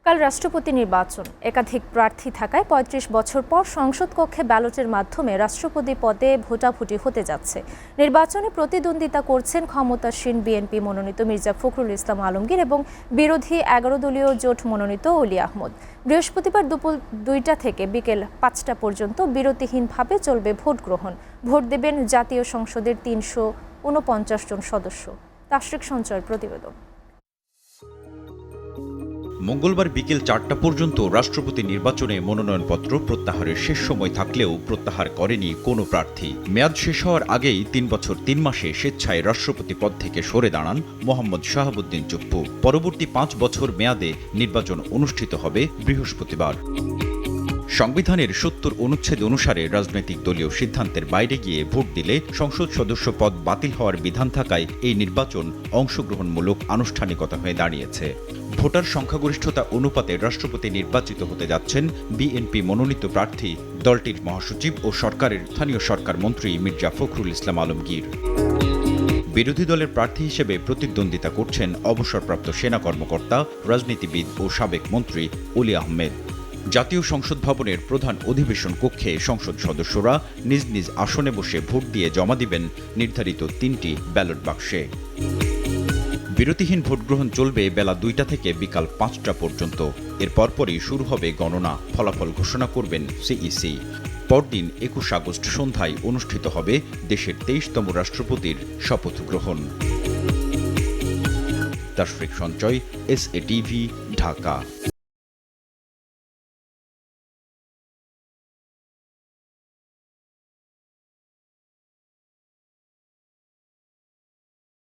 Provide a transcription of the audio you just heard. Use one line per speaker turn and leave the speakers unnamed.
কাল রাষ্ট্রপতি নির্বাচন। একাধিক প্রার্থী থাকায় ৩৫ বছর পর সংসদ কক্ষে ব্যালটের মাধ্যমে রাষ্ট্রপতি পদে ভোটাভুটি হতে যাচ্ছে। নির্বাচনে প্রতিদ্বন্দ্বিতা করছেন ক্ষমতাসীন বিএনপি মনোনীত মির্জা ফখরুল ইসলাম আলমগীর এবং বিরোধী ১১ দলীয় জোট মনোনীত অলি আহমদ। বৃহস্পতিবার দুপুর ২টা থেকে বিকেল ৫টা পর্যন্ত বিরতিহীনভাবে চলবে ভোট গ্রহণ। ভোট দেবেন জাতীয় সংসদের ৩৪৯ জন সদস্য। তাশরিক সঞ্চয়ের প্রতিবেদন।
মঙ্গলবার বিকেল ৪টা পর্যন্ত রাষ্ট্রপতি নির্বাচনে মনোনয়নপত্র প্রত্যাহারের শেষ সময় থাকলেও প্রত্যাহার করেনি কোনো প্রার্থী। মেয়াদ শেষ হওয়ার আগেই ৩ বছর ৩ মাসে স্বেচ্ছায় রাষ্ট্রপতি পদ থেকে সরে দাঁড়ান মোহাম্মদ শাহাবুদ্দিন চুপ্পু। পরবর্তী ৫ বছর মেয়াদে নির্বাচন অনুষ্ঠিত হবে বৃহস্পতিবার। সংবিধানের ৭০ অনুচ্ছেদ অনুসারে রাজনৈতিক দলীয় সিদ্ধান্তের বাইরে গিয়ে ভোট দিলে সংসদ সদস্য পদ বাতিল হওয়ার বিধান থাকায় এই নির্বাচন অংশগ্রহণমূলক আনুষ্ঠানিকতা হয়ে দাঁড়িয়েছে। ভোটার সংখ্যাগরিষ্ঠতা অনুপাতে রাষ্ট্রপতি নির্বাচিত হতে যাচ্ছেন বিএনপি মনোনীত প্রার্থী দলটির মহাসচিব ও সরকারের স্থানীয় সরকার মন্ত্রী মির্জা ফখরুল ইসলাম আলমগীর। বিরোধী দলের প্রার্থী হিসেবে প্রতিদ্বন্দ্বিতা করছেন অবসরপ্রাপ্ত সেনা কর্মকর্তা, রাজনীতিবিদ ও সাবেক মন্ত্রী অলি আহমেদ। জাতীয় সংসদ ভবনের প্রধান অধিবেশন কক্ষে সংসদ সদস্যরা নিজ নিজ আসনে বসে ভোট দিয়ে জমা দিবেন নির্ধারিত ৩টি ব্যালট বাক্সে। বিরতিহীন ভোটগ্রহণ চলবে বেলা ২টা থেকে বিকাল ৫টা পর্যন্ত। এর পরপরই শুরু হবে গণনা, ফলাফল ঘোষণা করবেন সিইসি। পরদিন ২১ আগস্ট সন্ধ্যায় অনুষ্ঠিত হবে দেশের ২৩তম রাষ্ট্রপতির শপথ গ্রহণ। তাশরিক সঞ্চয়, এসএটিভি, ঢাকা।